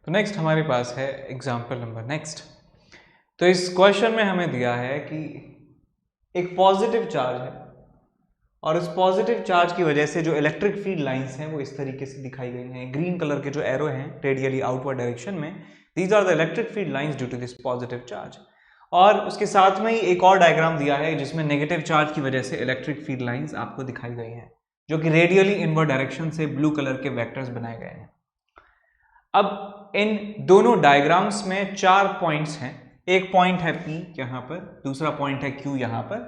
तो नेक्स्ट हमारे पास है एग्जाम्पल नंबर नेक्स्ट। तो इस क्वेश्चन में हमें दिया है कि एक पॉजिटिव चार्ज है और उस पॉजिटिव चार्ज की वजह से जो इलेक्ट्रिक फील्ड लाइंस हैं वो इस तरीके से दिखाई गई हैं। ग्रीन कलर के जो एरो हैं रेडियली आउटवर्ड डायरेक्शन में, these are the electric field lines due to this positive charge. और उसके साथ में ही एक और डायग्राम दिया है जिसमें नेगेटिव चार्ज की वजह से इलेक्ट्रिक फील्ड लाइंस आपको दिखाई गई हैं, जो कि रेडियली इनवर्ड डायरेक्शन से ब्लू कलर के वेक्टर्स बनाए गए हैं। अब इन दोनों डायग्राम्स में 4 पॉइंट्स हैं। एक पॉइंट है P यहाँ पर, दूसरा पॉइंट है Q यहाँ पर,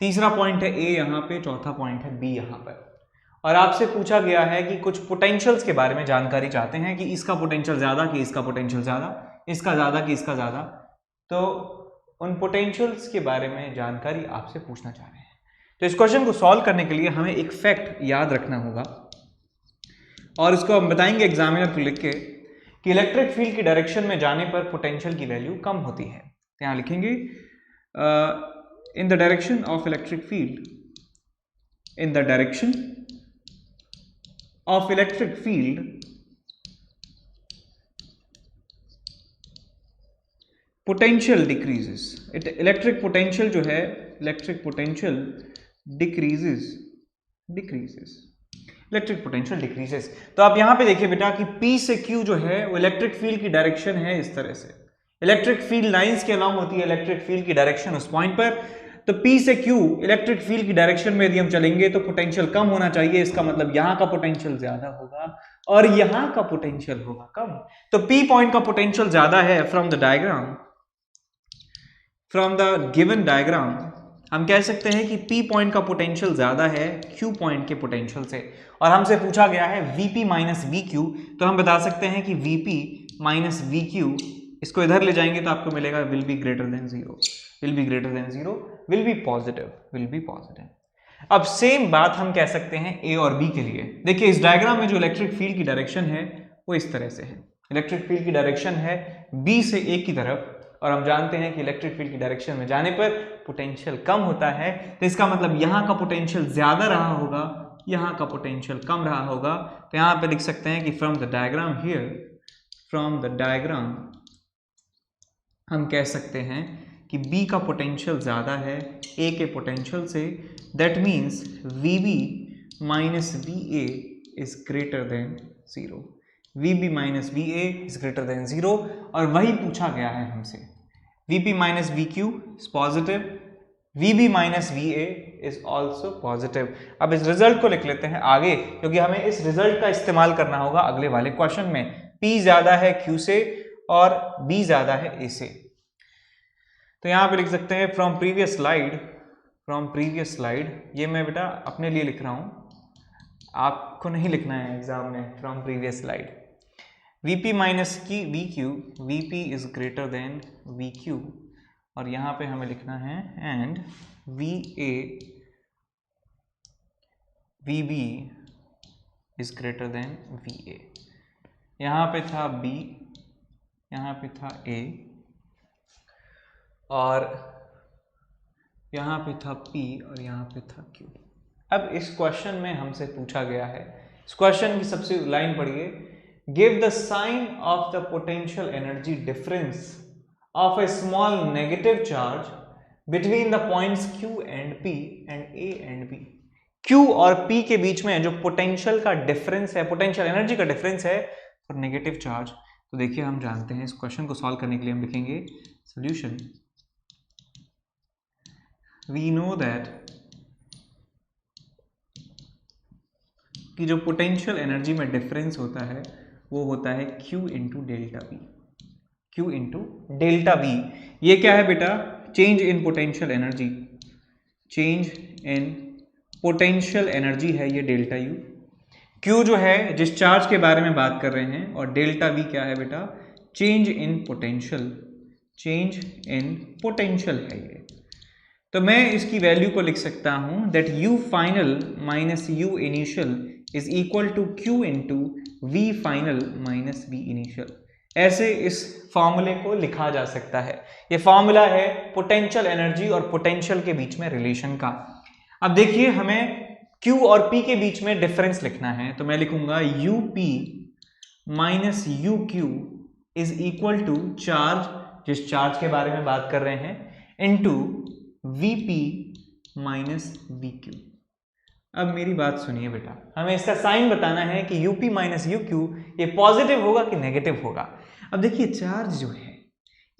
तीसरा पॉइंट है A यहाँ पे, चौथा पॉइंट है B यहाँ पर। और आपसे पूछा गया है कि कुछ पोटेंशियल्स के बारे में जानकारी चाहते हैं कि इसका पोटेंशियल ज्यादा कि इसका पोटेंशियल ज्यादा, इसका ज्यादा कि इसका ज्यादा। तो उन पोटेंशियल्स के बारे में जानकारी आपसे पूछना चाह रहे हैं। तो इस क्वेश्चन को सॉल्व करने के लिए हमें एक फैक्ट याद रखना होगा और इसको हम बताएंगे एग्जामिनर को लिख के कि इलेक्ट्रिक फील्ड की डायरेक्शन में जाने पर पोटेंशियल की वैल्यू कम होती है। यहाँ लिखेंगे in the direction of electric field, in the direction of electric field potential decreases. Electric potential जो है, electric potential decreases, electric potential decreases. तो आप यहां पे देखिए बेटा कि P से Q जो है वो इलेक्ट्रिक फील्ड की डायरेक्शन है इस तरह से। इलेक्ट्रिक फील्ड लाइंस के अलाउंग होती है इलेक्ट्रिक फील्ड की डायरेक्शन उस पॉइंट पर। तो P से Q इलेक्ट्रिक फील्ड की डायरेक्शन में यदि हम चलेंगे तो पोटेंशियल कम होना चाहिए। इसका मतलब यहां का पोटेंशियल ज्यादा होगा और यहां का पोटेंशियल होगा कम। तो P पॉइंट का पोटेंशियल ज्यादा है from the diagram, from the given diagram हम कह सकते हैं कि P पॉइंट का पोटेंशियल ज्यादा है Q पॉइंट के पोटेंशियल से। और हमसे पूछा गया है Vp माइनस VQ, तो हम बता सकते हैं कि Vp माइनस VQ, इसको इधर ले जाएंगे तो आपको मिलेगा will be greater than zero, will be greater than zero, will be positive, will be positive. अब सेम बात हम कह सकते हैं A और B के लिए। देखिए इस डायग्राम में जो इलेक्ट्रिक फील्ड की डायरेक्शन है वो इस तरह से है। इलेक्ट्रिक फील्ड की डायरेक्शन है B से A की तरफ और हम जानते हैं कि इलेक्ट्रिक फील्ड की डायरेक्शन में जाने पर पोटेंशियल कम होता है। तो इसका मतलब यहां का पोटेंशियल ज्यादा रहा होगा, यहां का पोटेंशियल कम रहा होगा। तो यहां पे लिख सकते हैं कि from the diagram here, from the diagram हम कह सकते हैं कि B का पोटेंशियल ज्यादा है A के पोटेंशियल से। That means VB minus VA is greater than zero, VB minus VA is greater than zero. और वही पूछा गया है हमसे। VP minus VQ is positive, VB minus VA is also positive. अब इस रिजल्ट को लिख लेते हैं आगे, क्योंकि हमें इस रिजल्ट का इस्तेमाल करना होगा अगले वाले क्वेश्चन में। P ज्यादा है Q से और B ज्यादा है A से। तो यहां पे लिख सकते हैं from previous slide, from previous slide, ये मैं बेटा अपने लिए लिख रहा हूं, आपको नहीं लिखना है एग्जाम में। From previous slide Vp minus की VQ, Vp is greater than VQ और यहां पे हमें लिखना है and VB is greater than VA। यहां पे था B, यहां पे था A और यहां पे था P और यहां पे था Q। अब इस क्वेश्चन में हमसे पूछा गया है, इस क्वेश्चन की सबसे लाइन पढ़िए, give the sign of the potential energy difference of a small negative charge between the points Q and P and A and B। Q और P के बीच में जो पोटेंशियल का डिफरेंस है, पोटेंशियल एनर्जी का डिफरेंस है for negative charge. तो देखिए हम जानते हैं इस क्वेश्चन को सॉल्व करने के लिए हम लिखेंगे सॉल्यूशन। वी नो दैट कि जो पोटेंशियल एनर्जी में डिफरेंस होता है वो होता है Q into delta V, Q into delta V। ये क्या है बेटा? Change in potential energy, change in potential energy है ये डेल्टा U। Q जो है जिस चार्ज के बारे में बात कर रहे हैं और डेल्टा V क्या है बेटा? Change in potential, change in potential है ये। तो मैं इसकी वैल्यू को लिख सकता हूं that U final minus U initial is equal to Q into V final minus V initial. ऐसे इस फॉर्मूले को लिखा जा सकता है। ये फॉर्मूला है पोटेंशियल एनर्जी और पोटेंशियल के बीच में रिलेशन का। अब देखिए हमें Q और P के बीच में डिफरेंस लिखना है, तो मैं लिखूंगा UP minus UQ is equal to charge, जिस चार्ज के बारे में बात कर रहे हैं, इनटू Vp माइनस Vq। अब मेरी बात सुनिए बेटा, हमें इसका साइन बताना है कि UP माइनस UQ ये पॉजिटिव होगा कि नेगेटिव होगा। अब देखिए चार्ज जो है,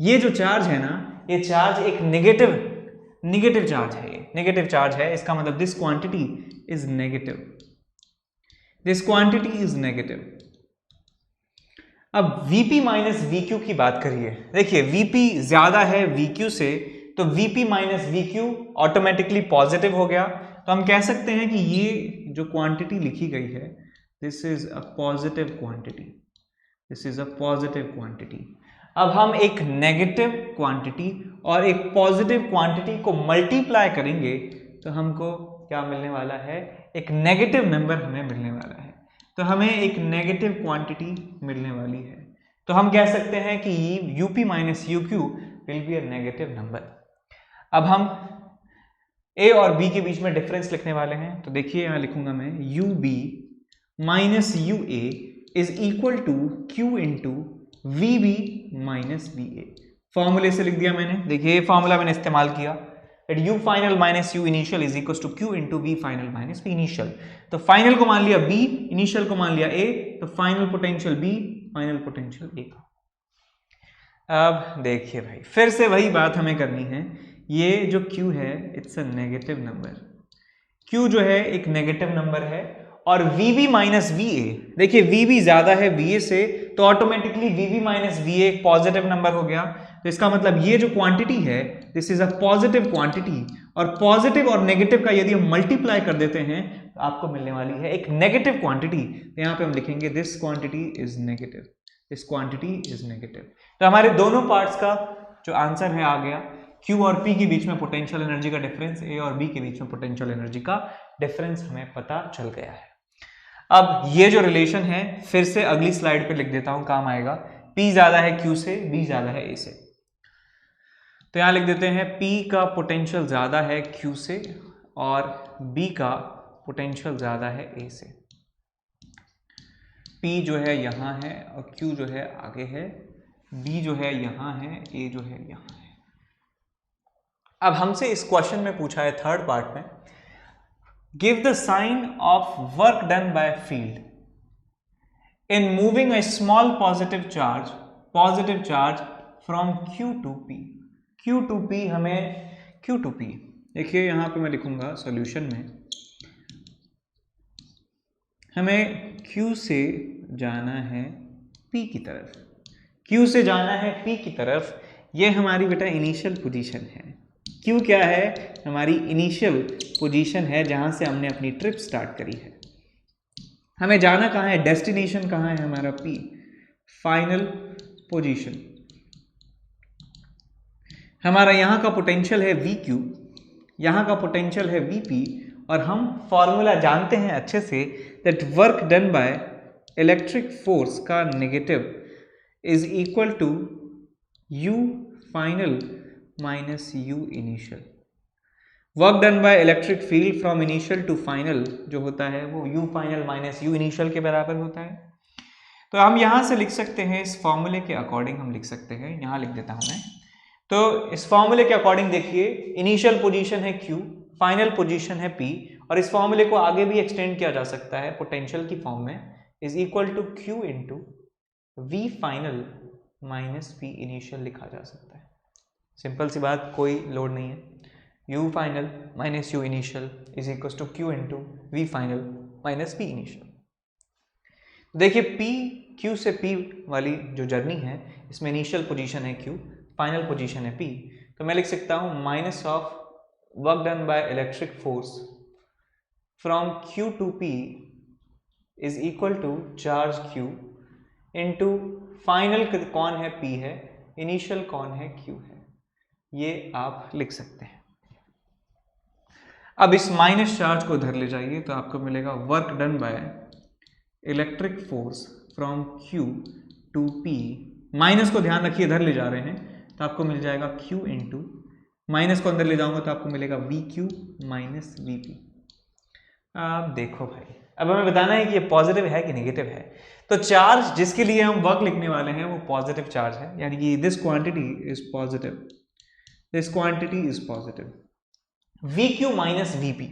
ये जो चार्ज है ना, ये चार्ज एक नेगेटिव चार्ज है, ये नेगेटिव चार्ज है। इसका मतलब this quantity is negative, this quantity is negative. अब Vp माइनस VQ की बात करिए, देखिए Vp ज्यादा है VQ से, तो Vp minus VQ automatically positive हो गया। तो हम कह सकते हैं कि ये जो क्वांटिटी लिखी गई है, this is a positive quantity, this is a positive quantity. अब हम एक नेगेटिव क्वांटिटी और एक पॉजिटिव क्वांटिटी को मल्टीप्लाई करेंगे तो हमको क्या मिलने वाला है, एक नेगेटिव नंबर हमें मिलने वाला है। तो हमें एक नेगेटिव क्वांटिटी मिलने वाली है। तो हम कह सकते हैं कि UP minus UQ will be a negative number. अब हम A और B के बीच में डिफरेंस लिखने वाले हैं। तो देखिए यहाँ लिखूंगा मैं UB minus UA is equal to Q into VB minus VA। फॉर्मूले से लिख दिया मैंने, देखिए फॉर्मूला मैंने इस्तेमाल किया, U final minus U initial is equal to Q into V final minus V initial. तो फाइनल को मान लिया B, इनिशियल को मान लिया A, तो final potential B, final potential A का। अब देखिए भाई, फिर से वही बात हमें करनी है, ये जो Q है it's a negative number, Q जो है एक नेगेटिव नंबर है, और VB माइनस VA, देखिए VB ज्यादा है VA से, तो ऑटोमेटिकली VB माइनस VA एक पॉजिटिव नंबर हो गया। तो इसका मतलब ये जो क्वांटिटी है this is a positive quantity, और पॉजिटिव और नेगेटिव का यदि हम मल्टीप्लाई कर देते हैं तो आपको मिलने वाली है एक नेगेटिव क्वांटिटी। तो यहाँ पे हम लिखेंगे this quantity is negative, this quantity is negative. तो हमारे दोनों पार्ट्स का जो आंसर है आ गया। Q और P के बीच में पोटेंशियल एनर्जी का डिफरेंस, A और B के बीच में पोटेंशियल एनर्जी का डिफरेंस हमें पता चल गया है। अब ये जो रिलेशन है फिर से अगली स्लाइड पे लिख देता हूं, काम आएगा। P ज्यादा है Q से, B ज्यादा है A से। तो यहां लिख देते हैं P का पोटेंशियल ज्यादा है Q से और B का पोटेंशियल ज्यादा है A से। P जो है यहां है और Q जो है आगे है, B जो है यहां है, A जो है यहां है। अब हमसे इस क्वेश्चन में पूछा है थर्ड पार्ट में, give the sign of work done by field in moving a small positive charge from Q to P। Q to P हमें Q टू P, देखिए यहां पे मैं लिखूंगा सॉल्यूशन में, हमें Q से जाना है P की तरफ, Q से जाना है P की तरफ। ये हमारी बेटा इनिशियल पोजीशन है। Q क्या है, हमारी इनिशियल पोजीशन है जहां से हमने अपनी ट्रिप स्टार्ट करी है। हमें जाना कहाँ है, डेस्टिनेशन कहाँ है हमारा P, फाइनल पोजीशन। हमारा यहाँ का पोटेंशियल है VQ, यहाँ का पोटेंशियल है VP, और हम फॉर्मूला जानते हैं अच्छे से that work done by electric force का negative is equal to U final minus U initial. Work done by electric field from initial to final जो होता है वो U final minus U initial के बराबर होता है। तो हम यहां से लिख सकते हैं, इस फॉर्मूले के अकॉर्डिंग हम लिख सकते हैं, यहां लिख देता हूं मैं। तो इस फॉर्मूले के अकॉर्डिंग देखिए, इनिशियल पोजीशन है Q, फाइनल पोजीशन है P, और इस फॉर्मूले को आगे भी एक्सटेंड किया जा सकता है पोटेंशियल की फॉर्म में, is equal to Q into V final minus P initial लिखा जा सकता है। सिंपल सी बात, कोई लोड नहीं है। U final minus U initial is equal to Q into V final minus P initial. देखिए P Q से P वाली जो जर्नी है, इसमें इनिशियल पोजीशन है Q, फाइनल पोजीशन है P। तो मैं लिख सकता हूं minus of work done by electric force from Q to P is equal to charge Q into final कौन है P है, इनिशियल कौन है Q है। ये आप लिख सकते हैं। अब इस माइनस चार्ज को उधर ले जाइए तो आपको मिलेगा work done by electric force from Q to P। Minus को ध्यान रखिए इधर ले जा रहे हैं, तो आपको मिल जाएगा Q इंटू, माइनस को अंदर ले जाऊंगा तो आपको मिलेगा VQ माइनस VP। आप देखो भाई, अब हमें बताना है कि ये पॉजिटिव है कि नेगेटिव है। तो चार्ज जिसके लिए हम वर्क लिखने वाले हैं वो पॉजिटिव चार्ज है, यानी कि this quantity is positive, this quantity is positive. VQ minus VP,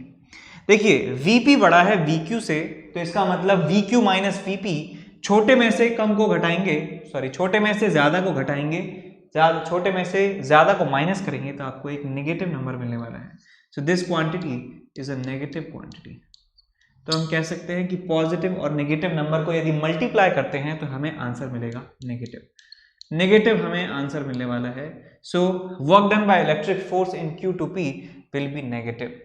देखिए VP बड़ा है VQ से, तो इसका मतलब VQ माइनस VP छोटे में से कम को घटाएंगे, सॉरी छोटे में से ज्यादा को घटाएंगे, छोटे में से ज्यादा को माइनस करेंगे तो आपको एक नेगेटिव नंबर मिलने वाला है। So this quantity is a negative quantity. तो हम कह सकते हैं कि पॉजिटिव और नेगेटिव नंबर को यदि मल्टीप्लाई करते हैं तो हमें आंसर मिलेगा नेगेटिव। नेगेटिव हमें आंसर मिलने वाला है। So work done by electric force in Q2P will be negative.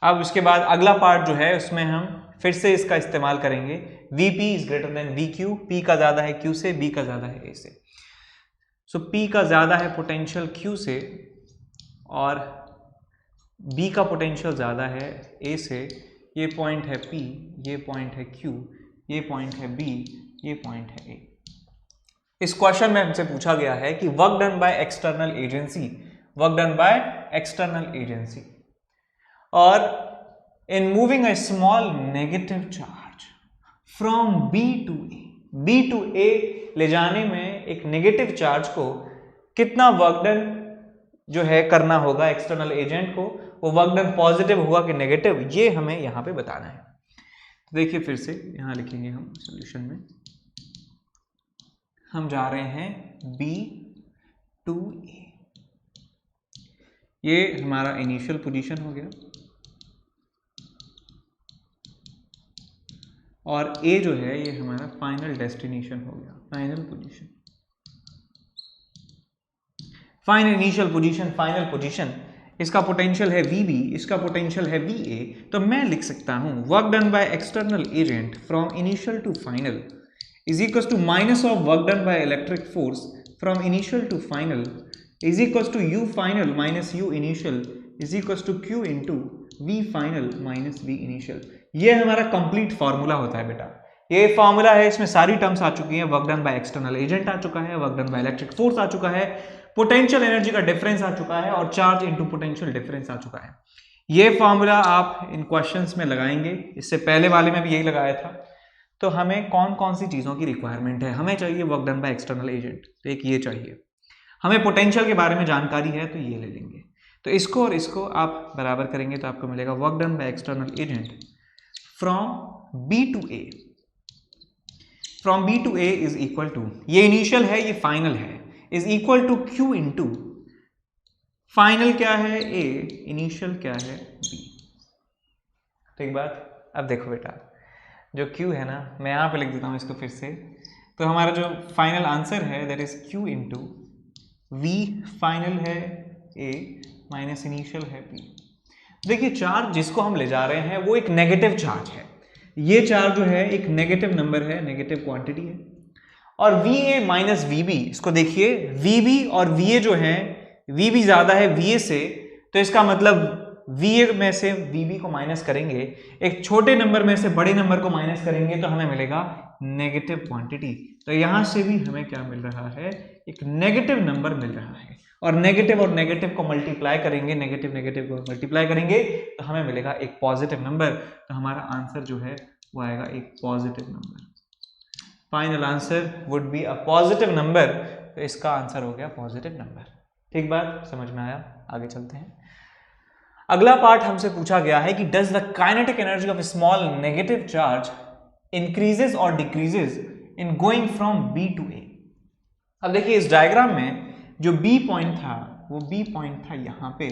अब उसके बाद अगला पार्ट जो है उसमें हम फिर से इसका इस्तेमाल करेंगे। VP is greater than VQ, P का ज्यादा है Q से, B का ज्यादा है A से। सो P का ज्यादा है पोटेंशियल Q से और B का पोटेंशियल ज्यादा है A से। ये पॉइंट है P, ये पॉइंट है Q, ये पॉइंट है B, ये पॉइंट है A। इस क्वेश्चन में हमसे पूछा गया है कि work done by external agency, work done by external agency और in moving a small negative charge from B to A, B to A ले जाने में एक नेगेटिव चार्ज को कितना वर्क डन जो है करना होगा एक्सटर्नल एजेंट को, वो वर्क डन पॉजिटिव होगा कि नेगेटिव, ये हमें यहाँ पे बताना है। तो देखिए फिर से यहाँ लिखेंगे हम सॉल्यूशन में, हम जा रहे हैं B to A, ये हमारा इनिशियल पोजीशन हो गया और A जो है ये हमारा फाइनल डेस्टिनेशन हो गया, final position, final initial position, final position. इसका पोटेंशियल है VB, इसका पोटेंशियल है VA। तो मैं लिख सकता हूं work done by external agent from initial to final is equal to minus of work done by electric force from initial to final is equal to U final minus U initial is equal to Q into V final minus V initial. ये हमारा complete formula होता है बेटा, ये formula है, इसमें सारी terms आ चुकी हैं। Work done by external agent आ चुका है, work done by electric force आ चुका है, पोटेंशियल एनर्जी का डिफरेंस आ चुका है और चार्ज इनटू पोटेंशियल डिफरेंस आ चुका है। ये फार्मूला आप इन क्वेश्चंस में लगाएंगे, इससे पहले वाले में भी यही लगाया था। तो हमें कौन कौन सी चीज़ों की रिक्वायरमेंट है, हमें चाहिए work done by external agent, तो एक ये चाहिए, हमें पोटेंशियल के बारे में जानकारी है तो ये ले लेंगे। तो इसको और इसको आप बराबर करेंगे तो आपको मिलेगा work done by external agent from B to A, from B to A is equal to, ये इनिशियल है ये फाइनल है, is equal to Q into final क्या है A, इनिशियल क्या है B। ठीक बात। अब देखो बेटा जो Q है ना, मैं यहाँ पे लिख देता हूँ इसको फिर से। तो हमारा जो फाइनल आंसर है that is Q into V final है A माइनस इनिशियल है B। देखिए चार्ज जिसको हम ले जा रहे हैं वो एक नेगेटिव चार्ज है, ये चार्ज जो है एक नेगेटिव नंबर है, नेगेटिव क्वांटिटी है। और VA माइनस VB, इसको देखिए VB और VA जो है, VB ज्यादा है VA से, तो इसका मतलब VA में से VB को माइनस करेंगे, एक छोटे नंबर में से बड़े नंबर को माइनस करेंगे तो हमें मिलेगा नेगेटिव क्वांटिटी। तो यहां से भी हमें क्या मिल रहा है, एक नेगेटिव नंबर मिल रहा है। और नेगेटिव को मल्टीप्लाई करेंगे, नेगेटिव को मल्टीप्लाई करेंगे तो हमें मिलेगा एक पॉजिटिव नंबर। तो हमारा आंसर जो है वो आएगा एक positive number. Final answer would be a positive number. तो इसका आंसर हो गया पॉजिटिव नंबर। ठीक बात, समझ में आया? आगे चलते हैं। अगला पार्ट हमसे पूछा गया है कि does the kinetic energy of small negative charge increases और decreases in going from B to A। अब देखिए इस डायग्राम में जो B पॉइंट था वो B पॉइंट था यहाँ पे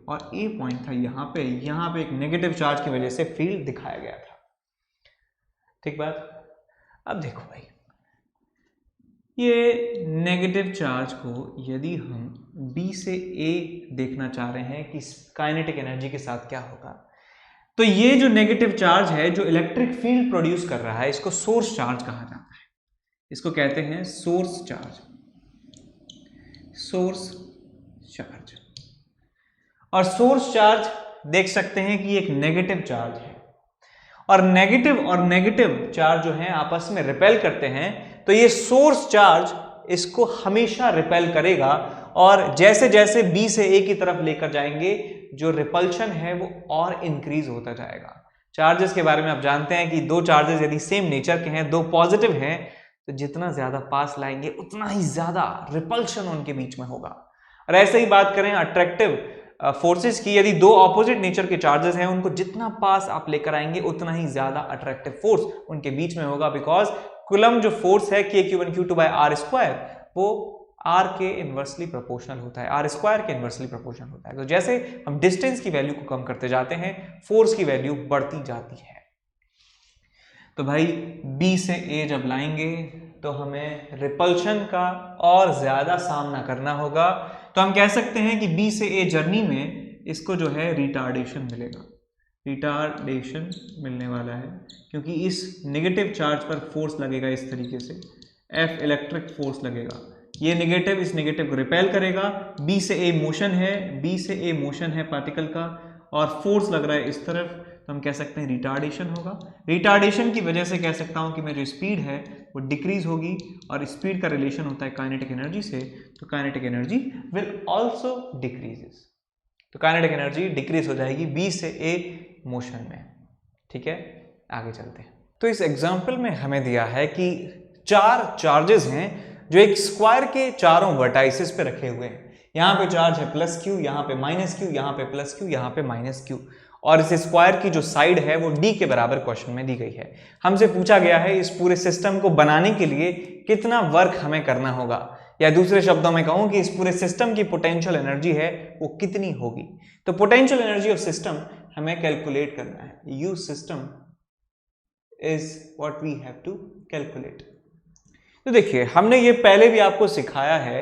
और A पॉइंट था यहाँ पे एक नेगेटिव चार्ज की वजह से फील्ड दिखाया गया था। ठीक बात। अब देखो भाई, ये नेगेटिव चार्ज को यदि हम B से A देखना चाह रहे हैं कि काइनेटिक एनर्जी के साथ क्या होगा, तो ये जो नेगेटिव चार्ज है जो इलेक्ट्रिक फील्ड प्रोड्यूस कर रहा है इसको सोर्स चार्ज कहा जाता है। इसको कहते हैं सोर्स चार्ज, सोर्स चार्ज। और सोर्स चार्ज देख सकते हैं कि एक नेगेटिव चार्ज है और नेगेटिव चार्ज जो है आपस में रिपेल करते हैं। तो ये सोर्स चार्ज इसको हमेशा रिपेल करेगा और जैसे जैसे B से A की तरफ लेकर जाएंगे जो रिपल्शन है वो और इंक्रीज होता जाएगा। चार्जेस के बारे में आप जानते हैं कि दो चार्जेस यदि सेम नेचर के हैं, दो पॉजिटिव हैं, तो जितना ज्यादा पास लाएंगे उतना ही ज्यादा रिपल्शन उनके बीच में होगा। और ऐसे ही बात करें अट्रैक्टिव फोर्सेस की, यदि दो ऑपोजिट नेचर के चार्जेस हैं, उनको जितना पास आप लेकर आएंगे उतना ही ज्यादा अट्रैक्टिव फोर्स उनके बीच में होगा, बिकॉज कुलम जो फोर्स है Q1Q2/r², वो r के इनवर्सली प्रोपोर्शनल होता है, r² के इनवर्सली प्रोपोर्शनल होता है। तो जैसे हम डिस्टेंस की वैल्यू को कम करते जाते हैं, फोर्स की वैल्यू बढ़ती जाती है। तो भाई B से A जब लाएंगे तो हमें रिपल्शन का और ज्यादा सामना करना होगा। तो हम कह सकते हैं कि B से A जर्नी में इसको जो है रिटार्डेशन मिलेगा, रिटार्डेशन मिलने वाला है, क्योंकि इस नेगेटिव चार्ज पर फोर्स लगेगा इस तरीके से, F इलेक्ट्रिक फोर्स लगेगा, ये नेगेटिव इस नेगेटिव को रिपेल करेगा। B से A मोशन है, B से A मोशन है पार्टिकल का, और फोर्स लग रहा है इस तरफ, तो हम कह सकते हैं रिटार्डेशन होगा। रिटार्डेशन की वजह से कह सकता हूं कि मेरी जो स्पीड है वो डिक्रीज होगी, और स्पीड का रिलेशन होता है काइनेटिक एनर्जी से, तो kinetic energy will also decreases. तो काइनेटिक एनर्जी डिक्रीज हो जाएगी B से A मोशन में। ठीक है, आगे चलते हैं। तो इस एग्जाम्पल में हमें दिया है कि चार चार्जेस हैं जो एक स्क्वायर के चारों वर्टाइसेस पे रखे हुए हैं। यहाँ पे चार्ज है +Q, यहाँ पे -Q, यहाँ पे +Q, यहाँ पे -Q, और इस स्क्वायर की जो साइड है वो D के बराबर क्वेश्चन में दी गई है। हमसे पूछा गया है इस पूरे सिस्टम को बनाने के लिए कितना वर्क हमें करना होगा, या दूसरे शब्दों में कहूं कि इस पूरे सिस्टम की पोटेंशियल एनर्जी है वो कितनी होगी। तो पोटेंशियल एनर्जी ऑफ सिस्टम हमें कैलकुलेट करना है। U system is what we have to calculate. तो देखिए, हमने ये पहले भी आपको सिखाया है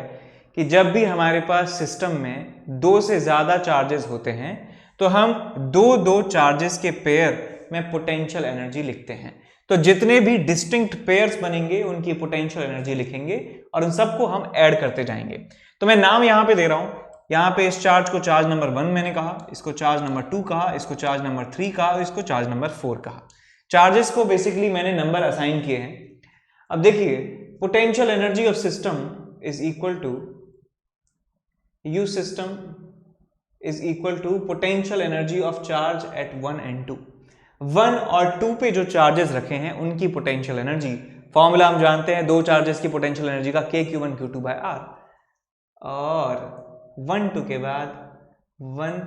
कि जब भी हमारे पास सिस्टम में दो से ज्यादा चार्जेस होते हैं तो हम दो चार्जेस के पेयर में पोटेंशियल एनर्जी लिखते हैं। तो जितने भी डिस्टिंक्ट पेयर्स बनेंगे उनकी पोटेंशियल एनर्जी लिखेंगे और उन सबको हम ऐड करते जाएंगे। तो मैं नाम यहां पे दे रहा हूं, यहां पे इस चार्ज को चार्ज नंबर 1 मैंने कहा, इसको चार्ज नंबर 2 कहा, इसको चार्ज नंबर 3 कहा, इसको चार्ज नंबर 4 कहा। चार्जेस को बेसिकली मैंने नंबर असाइन किए हैं। अब देखिए, potential energy of system is equal to U system is equal to potential energy of charge at 1 and 2। 1 और 2 पे जो चार्जेस रखे हैं उनकी पोटेंशियल एनर्जी, फॉर्मूला हम जानते हैं दो चार्जेस की पोटेंशियल एनर्जी का K(Q1Q2)/r, और 1 2 के बाद 1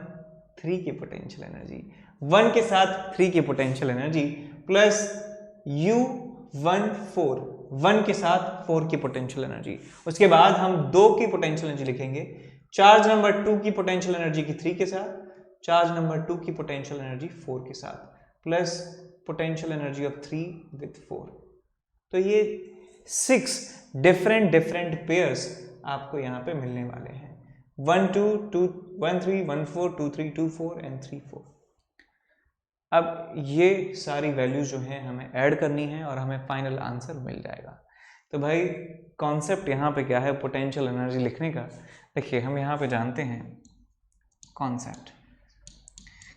3 की पोटेंशियल एनर्जी, 1 के साथ 3 की पोटेंशियल एनर्जी, प्लस U1 4, 1 के साथ 4 की पोटेंशियल एनर्जी। उसके बाद हम 2 की पोटेंशियल एनर्जी लिखेंगे, चार्ज नंबर 2 की पोटेंशियल एनर्जी की 3 के साथ, चार्ज नंबर 2 की पोटेंशियल एनर्जी 4 के साथ, plus potential energy of 3 with 4। तो ये 6 डिफरेंट पेयर्स आपको यहाँ पे मिलने वाले हैं, 1 2 2 1 3 1 4 2 3 2 4 एंड 3 4। अब ये सारी वैल्यूज जो हैं हमें ऐड करनी है और हमें फाइनल आंसर मिल जाएगा। तो भाई कॉन्सेप्ट यहाँ पे क्या है पोटेंशियल एनर्जी लिखने का? देखिए, हम यहाँ पे जानते हैं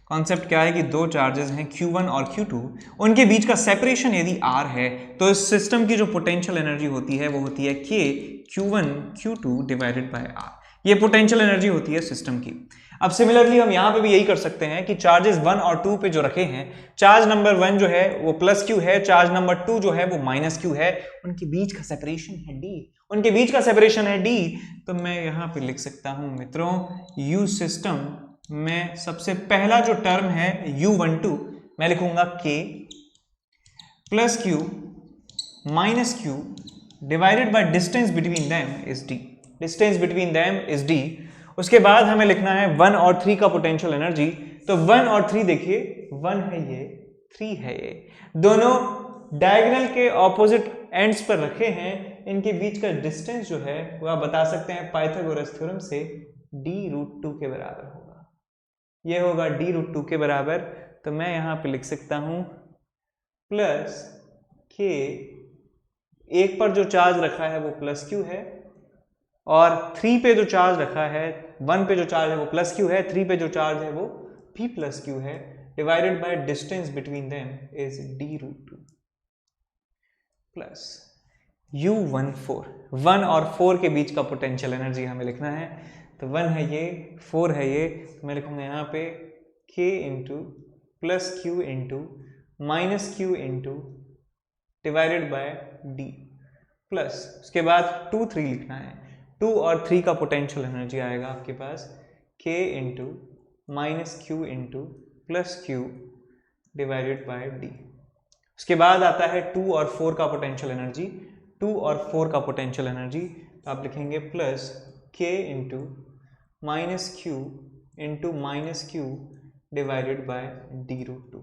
कॉन्सेप्ट क्या है कि दो चार्जेस हैं Q1 और Q2, उनके बीच का सेपरेशन यदि R है तो इस सिस्टम की जो पोटेंशियल एनर्जी होती है वो होती है K(Q1Q2)/R। ये पोटेंशियल एनर्जी होती है सिस्टम की। अब सिमिलरली हम यहाँ पे भी यही कर सकते हैं कि चार्जेस 1 और 2 पे जो रखे हैं, चार्ज नंबर 1 जो है वो +Q है, चार्ज नंबर 2 जो है वो -Q है, उनके बीच का सेपरेशन है D, उनके बीच का सेपरेशन है D। तो मैं यहाँ पे लिख सकता हूँ मित्रों, U सिस्टम में सबसे पहला जो टर्म है U12 मैं लिखूंगा K +Q -Q divided by distance between them is D। Distance between them is D। उसके बाद हमें लिखना है 1 और 3 का पोटेंशियल एनर्जी। तो 1 और 3 देखिए, 1 है ये, 3 है ये, दोनों डायगोनल के ऑपोजिट एंड्स पर रखे हैं, इनके बीच का डिस्टेंस जो है वो आप बता सकते हैं पाइथागोरस थ्योरम से D√2 के बराबर होगा। ये होगा D√2 के बराबर। तो मैं यहाँ पे लिख सकता हूँ प्लस K, एक पर जो चार्ज रखा है वो +Q है, और 3 पे जो चार्ज रखा है, 1 पे जो चार्ज है वो +Q है, 3 पे जो चार्ज है वो भी +Q है, divided by distance between them is D√2 plus U14। 1 और 4 के बीच का पोटेंशियल एनर्जी हमें लिखना है। तो 1 है ये, 4 है ये, तो मैं लिखूंगा यहाँ पे K plus Q into minus q into divided by d plus उसके बाद 2 3 लिखना है। 2 और 3 का पोटेंशियल एनर्जी आएगा आपके पास k into minus q into plus q divided by D. उसके बाद आता है 2 और 4 का पोटेंशियल एनर्जी। 2 और 4 का पोटेंशियल एनर्जी तो आप लिखेंगे plus k into minus q into minus Q divided by D root 2।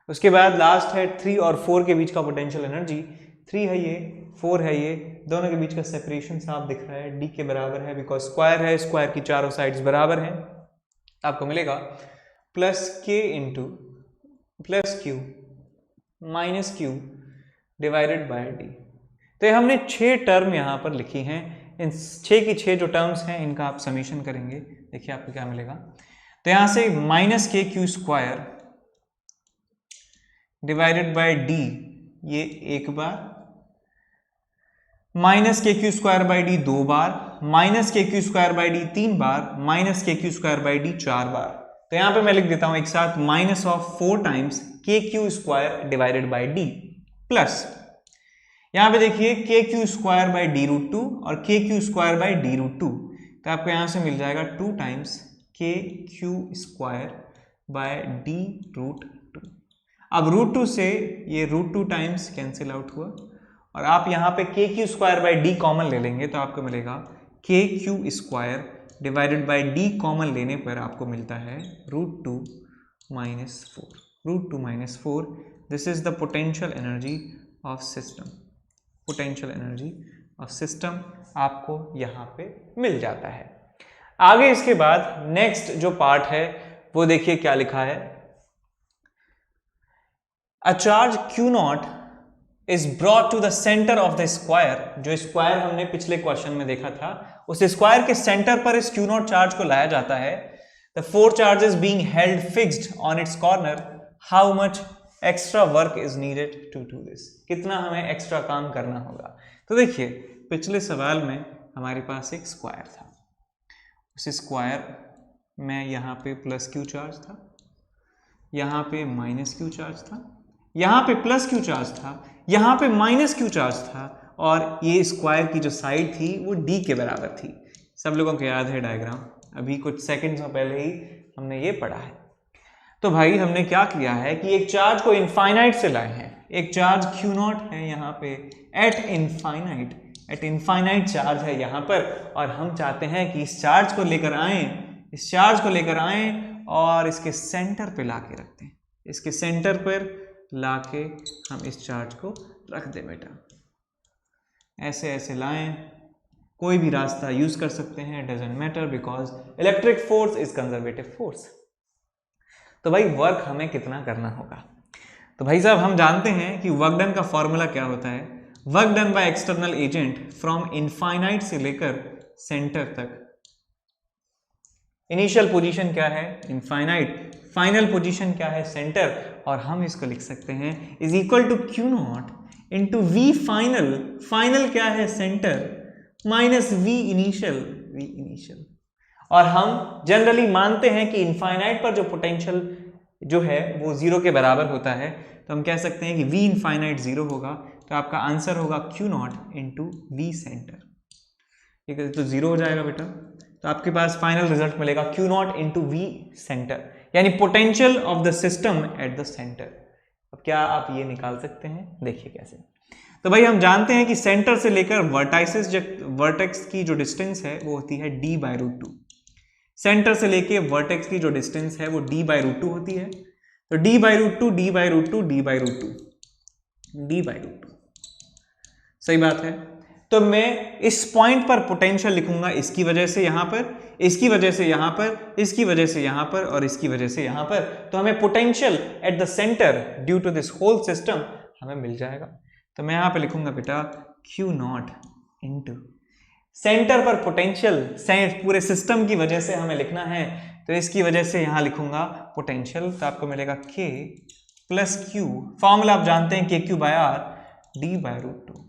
उसके बाद लास्ट है 3 और 4 के बीच का पोटेंशियल एनर्जी। 3 है ये, 4 है ये, दोनों के बीच का सेपरेशन साफ दिख रहा है, डी के बराबर है बिकॉज स्क्वायर है, स्क्वायर की चारों साइड्स बराबर हैं। आपको मिलेगा प्लस के into plus Q minus Q divided by D. तो हमने 6 टर्म यहाँ पर लिखी हैं। इन 6 की 6 जो टर्म्स हैं इनका आप समीशन करेंगे, देखिए आपको क्या मिलेगा। तो यहाँ से minus k q square divided by d ये एक बार, minus k q square by d 2 बार, minus k q square by d 3 बार, minus k q square by d 4 बार। तो यहां पे मैं लिख देता हूं एक साथ minus of 4 times k q square divided by d plus यहां पे देखिए k q square by D root 2 और k q square by D root 2। तो आपको यहां से मिल जाएगा 2 times k q square by D root 2। अब रूट 2 से ये रूट 2 टाइम्स कैंसिल आउट हुआ और आप यहाँ पे k q square by d common ले लेंगे तो आपको मिलेगा k q square divided by d common लेने पर आपको मिलता है रूट 2 माइनस 4। रूट 2 माइनस 4 this is the potential energy of system. Potential energy of system आपको यहाँ पे मिल जाता है। आगे इसके बाद नेक्स्ट जो पार्ट है वो देखिए क्या लिखा है। A charge Q naught is brought to the center of the square। जो स्क्वायर हमने पिछले क्वेश्चन में देखा था उस स्क्वायर के सेंटर पर इस Q naught चार्ज को लाया जाता है। The 4 charges being held fixed on its corner, how much extra work is needed to do this? कितना हमें एक्स्ट्रा काम करना होगा। तो देखिए पिछले सवाल में हमारे पास एक स्क्वायर था, उस स्क्वायर में यहाँ पे प्लस क्यू चार्ज था, यहाँ पे माइनस क्यू चार्ज था, यहाँ पे प्लस क्यू चार्ज था, यहाँ पे माइनस क्यू चार्ज था और ये स्क्वायर की जो साइड थी वो डी के बराबर थी। सब लोगों को याद है डायग्राम, अभी कुछ सेकंड्स पहले ही हमने ये पढ़ा है। तो भाई हमने क्या किया है कि एक चार्ज को इनफाइनाइट से लाए हैं। एक चार्ज क्यू नॉट है यहाँ पे एट इनफाइनाइट चार्ज है यहाँ पर और हम चाहते हैं कि इस चार्ज को लेकर आएं, और इसके सेंटर पे ला के रखते हैं। इसके सेंटर पर लाके हम इस चार्ज को रख दे बेटा, ऐसे ऐसे लाएं, कोई भी रास्ता यूज कर सकते हैं, doesn't matter because electric force is conservative force. तो भाई वर्क हमें कितना करना होगा। तो भाई साहब हम जानते हैं कि वर्क डन का फॉर्मूला क्या होता है। Work done by external agent from infinite से लेकर सेंटर तक। इनिशियल पोजीशन क्या है इनफाइनाइट, फाइनल पोजीशन क्या है सेंटर, और हम इसको लिख सकते हैं is equal to q not into v final. Final क्या है सेंटर माइनस वी इनिशियल। और हम जनरली मानते हैं कि इनफाइनाइट पर जो पोटेंशियल जो है वो 0 के बराबर होता है, तो हम कह सकते हैं कि वी इनफाइनाइट 0 होगा। तो आपका आंसर होगा q not into v centre. ठीक है, तो 0 हो जाएगा बेटा। तो आपके पास फाइनल रिजल्ट मिलेगा q not into v centre, यानी potential of the system at the centre. अब क्या आप ये निकाल सकते हैं, देखिए कैसे। तो भाई हम जानते हैं कि सेंटर से लेकर वर्टेक्स की जो डिस्टेंस है वो होती है d बाई रूट 2। सेंटर से लेके वर्टेक्स की जो डिस्टेंस है वो d बाई रूट 2 होती है। तो d by root 2 d by root 2 d by root 2 d by root 2, सही बात है। तो मैं इस पॉइंट पर पोटेंशियल लिखूंगा, इसकी वजह से यहां पर, इसकी वजह से यहां पर, इसकी वजह से यहां पर और इसकी वजह से यहां पर। तो हमें potential at the centre due to this whole system हमें मिल जाएगा। तो मैं यहां पे लिखूंगा बेटा क्यू नॉट इंटू सेंटर पर पोटेंशियल, पूरे सिस्टम की वजह से हमें लिखना है तो इसकी वजह से यहां लिखूंगा पोटेंशियल। तो आपको मिलेगा के प्लस क्यू, फॉर्मूला आप जानते हैं k Q by r d by root 2।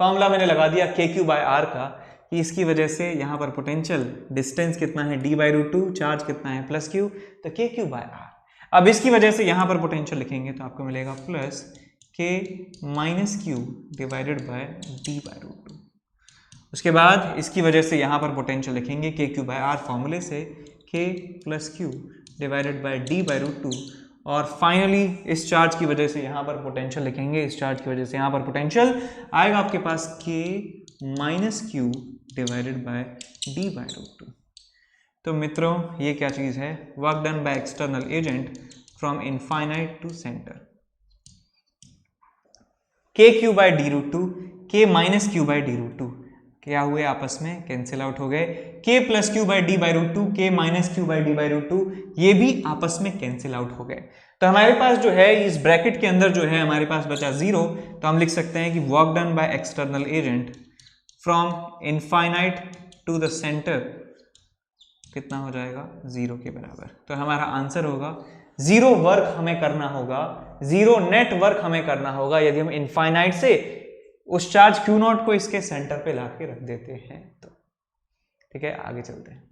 Formula मैंने लगा दिया के क्यू बाय आर का कि इसकी वजह से यहाँ पर पोटेंशियल डिस्टेंस कितना है d बाई रूट 2, चार्ज कितना है प्लस क्यू, तो के क्यू बाय आर। अब इसकी वजह से यहां पर पोटेंशियल लिखेंगे तो आपको मिलेगा plus k minus Q divided by D by root 2। उसके बाद इसकी वजह से यहां पर पोटेंशियल लिखेंगे के क्यू बाय आर फॉर्मूले से k plus q divided by D by root 2। और फाइनली इस चार्ज की वजह से यहां पर पोटेंशियल लिखेंगे, इस चार्ज की वजह से यहां पर पोटेंशियल आएगा आपके पास K minus Q divided by D by root 2। तो मित्रों ये क्या चीज है, work done by external agent from infinite to centre. K Q by D root 2, K minus Q by D root 2 क्या हुए, आपस में कैंसिल आउट हो गए। K plus Q by D by root 2, K minus Q by D by root 2 ये भी आपस में कैंसिल आउट हो गए। तो हमारे पास जो है इस ब्रैकेट के अंदर जो है हमारे पास बचा 0। तो हम लिख सकते हैं कि work done by external agent from infinite to the centre कितना हो जाएगा, 0 के बराबर। तो हमारा आंसर होगा 0 वर्क हमें करना होगा, 0 नेट वर्क हमें करना होगा यदि हम इनफाइनाइट से उस चार्ज Q0 को इसके सेंटर पे लाके रख देते हैं तो। ठीक है, आगे चलते हैं।